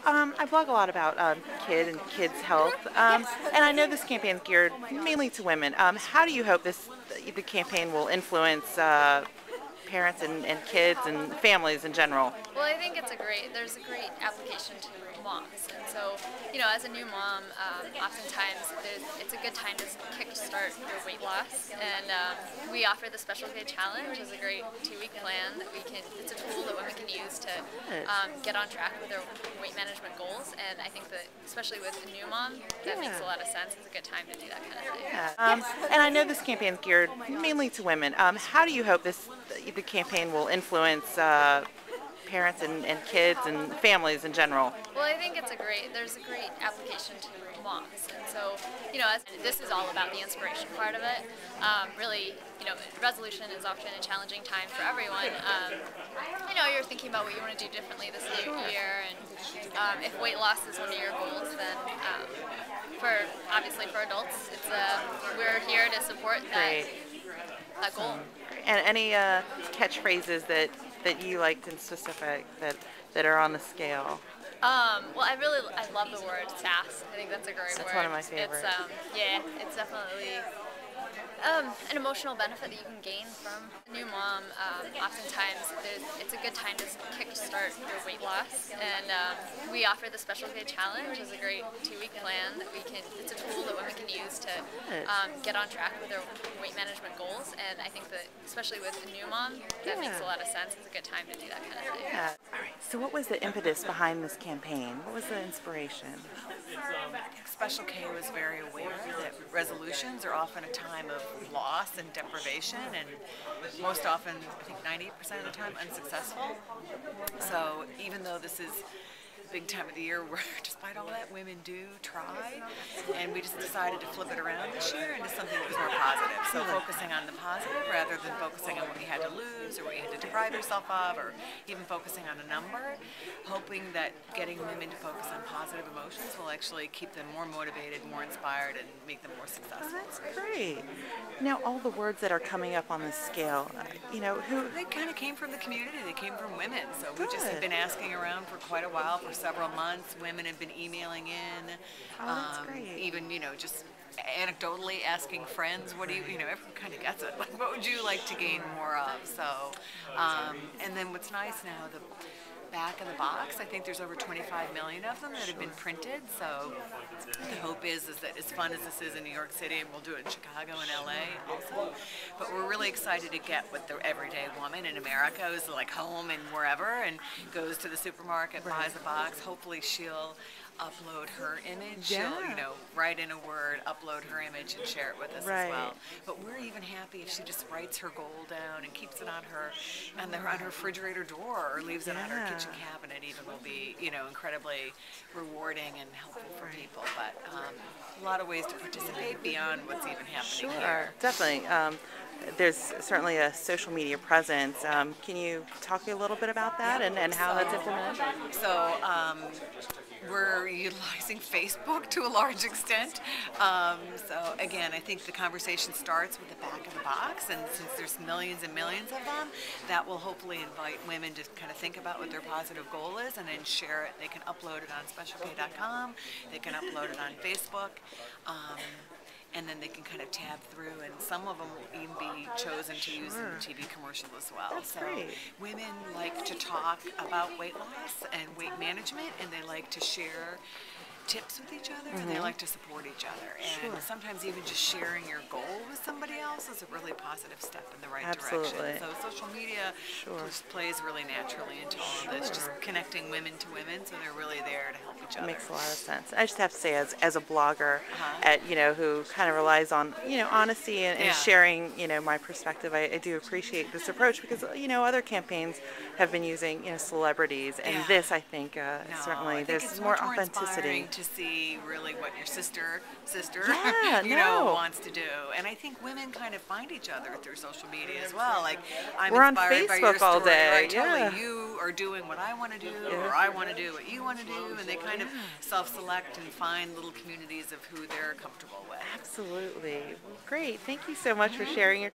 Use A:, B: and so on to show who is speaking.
A: I blog a lot about kids' health, and I know this campaign is geared mainly to women. How do you hope the campaign will influence parents and kids and families in general?
B: Well, I think there's a great application to moms. And so, as a new mom, oftentimes it's a good time to kickstart your weight loss. And we offer the Special K Challenge as a great 2-week plan it's a tool that women can use to get on track with their weight management goals. And I think that, especially with a new mom, that makes a lot of sense. It's a good time to do that kind of thing.
A: And I know this campaign is geared mainly to women. How do you hope the campaign will influence parents and kids and families in general?
B: Well, I think there's a great application to moms. And so, this is all about the inspiration part of it. Really, resolution is often a challenging time for everyone. You're thinking about what you want to do differently this year, and if weight loss is one of your goals, then obviously for adults, we're here to support that goal.
A: And any catchphrases that you liked in specific that are on the scale?
B: Well, I love the word sass. I think that's a great word.
A: That's one of my favorites.
B: It's definitely an emotional benefit that you can gain from a new mom. Oftentimes it's a good time to kickstart your weight loss. And we offer the Special K Challenge as a great 2-week plan it's a tool that women can use to get on track with their weight management goals. And I think that, especially with a new mom, that makes a lot of sense. It's a good time to do that kind of thing.
A: All right. So what was the impetus behind this campaign? What was the inspiration?
C: Special K was very aware that resolutions are often a time of loss and deprivation, and most often, I think 90% of the time, unsuccessful. So even though this is a big time of the year where, despite all that, women do try, and we just decided to flip it around this year into something that was more positive. So focusing on the positive rather than focusing on what you had to lose or what you had to deprive yourself of, or even focusing on a number, hoping that getting women to focus on positive emotions will actually keep them more motivated, more inspired, and make them more successful.
A: Oh, that's great. Now, all the words that are coming up on this scale,
C: They kind of came from the community. They came from women. So we just have been asking around for quite a while, for several months. Women have been emailing in.
A: Oh, that's great.
C: Even, just anecdotally asking friends, everyone kind of gets it. Like, what would you like to gain more of? So, and then what's nice now, the back of the box, I think there's over 25 million of them that have been printed. So the hope is that as fun as this is in New York City, and we'll do it in Chicago and LA also, but we're really excited to get what the everyday woman in America is like home and wherever, and goes to the supermarket, buys a box. Hopefully she'll upload her image. She'll, write in a word, upload her image, and share it with us as well. But we're even happy if she just writes her goal down and keeps it on her refrigerator door, or leaves it on her kitchen cabinet. Even will be, incredibly rewarding and helpful for people. But a lot of ways to participate beyond what's even happening here.
A: Definitely. There's certainly a social media presence. Can you talk a little bit about that and how that's implemented?
C: So we're utilizing Facebook to a large extent. So again, I think the conversation starts with the back of the box, and since there's millions and millions of them, that will hopefully invite women to kind of think about what their positive goal is and then share it. They can upload it on specialk.com, they can upload it on Facebook, and then they can kind of tab through, and some of them will even be chosen to use in the TV commercial as well.
A: That's
C: so
A: great.
C: Women like to talk about weight loss and weight management, and they like to share tips with each other, and they like to support each other. And sometimes even just sharing your goal with somebody else is a really positive step in the right direction. So social media plays really naturally into all of this, just connecting women to women, so they're really there to help each other.
A: Makes a lot of sense. I just have to say, as a blogger, who kind of relies on honesty and sharing my perspective, I do appreciate this approach, because other campaigns have been using celebrities, and this, I think, certainly there's more authenticity.
C: To see really what your sister wants to do. And I think women kind of find each other through social media as well. Like, I'm
A: We're
C: inspired
A: on Facebook
C: by your story,
A: all day.
C: right? Totally, you are doing what I want to do, or I want to do what you want to do, and they kind of self-select and find little communities of who they're comfortable with.
A: Absolutely. Great. Thank you so much for sharing your